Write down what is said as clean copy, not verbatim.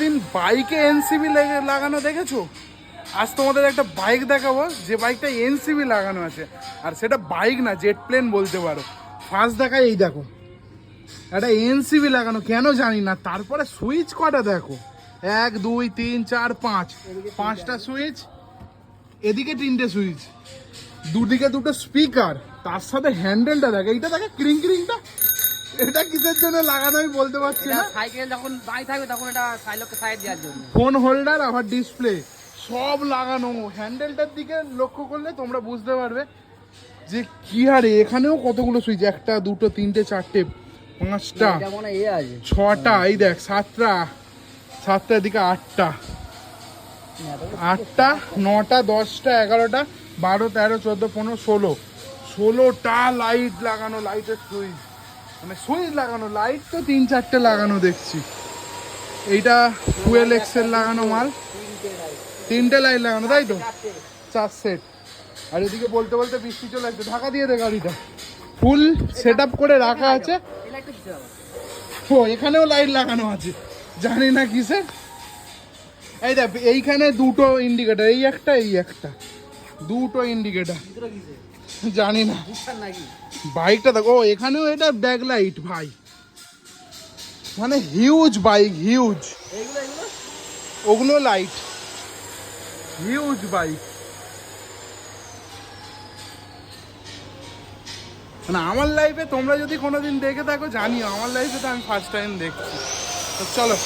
দিন বাইকে এনসিবি লাগানো দেখেছো? আজ তোমাদের একটা বাইক দেখাবো যে বাইকটা এনসিবি লাগানো আছে, আর সেটা বাইক না, জেট প্লেন বলতে পারো। ফার্স্ট দেখায় এই দেখো, একটা এনসিবি লাগানো, কেন জানি না। তারপরে সুইচ কটা দেখো, 1 2 3 4 5, 5টা সুইচ, এদিকে 3টে সুইচ, দুদিকে 2টো স্পিকার, তার সাথে হ্যান্ডেলটা দেখো, এইটা দেখো ক্রিং ক্রিংটা, এটা কিসের জন্য লাগানো আমি বলতে পারছি না। সাইকেল যখন দাঁড়িয়ে থাকবে তখন এটা সাইডকে সাইড দেওয়ার জন্য। ফোন হোল্ডার আবার ডিসপ্লে সব লাগানো। হ্যান্ডেলটার দিকে লক্ষ্য করলে তোমরা বুঝতে পারবে যে কি হারে এখানেও কতগুলো সুইচ, 1টা 2টো 3টে 4টে 5টা 6টা, এই দেখ 7টা এদিকে 8টা 9টা 10টা 11টা 12 13 14 15 16টা লাইট লাগানো, লাইটের সুইচ, মানে সুইচ লাগানো, লাইট তো 3-4টে লাগানো দেখছি। এইটা ফুয়েল এক্সেল লাগানো মাল, 3টে লাইট লাগানো, তাই তো 4 সেট। আর এদিকে বলতে বলতে বৃষ্টি চলে আসছে, ঢাকা দিয়ে দে গাড়িটা। ফুল সেট আপ করে রাখা আছে। ও এখানেও লাইট লাগানো আছে, জানি না কিসের। এই দেখ এইখানে 2টো ইন্ডিকেটার, এই একটা 2টো ইন্ডিকেটার, জানি না। বাইকটা দেখো, এখানেও এটা ব্যাক লাইট ভাই, মানে হিউজ বাইক, হিউজ। ওগুলো লাইট, হিউজ বাইক। মানে আমার লাইফে তোমরা যদি কোনোদিন দেখে থাকো জানিও, আমার লাইফে তো আমি ফার্স্ট টাইম দেখছি। তো চলো।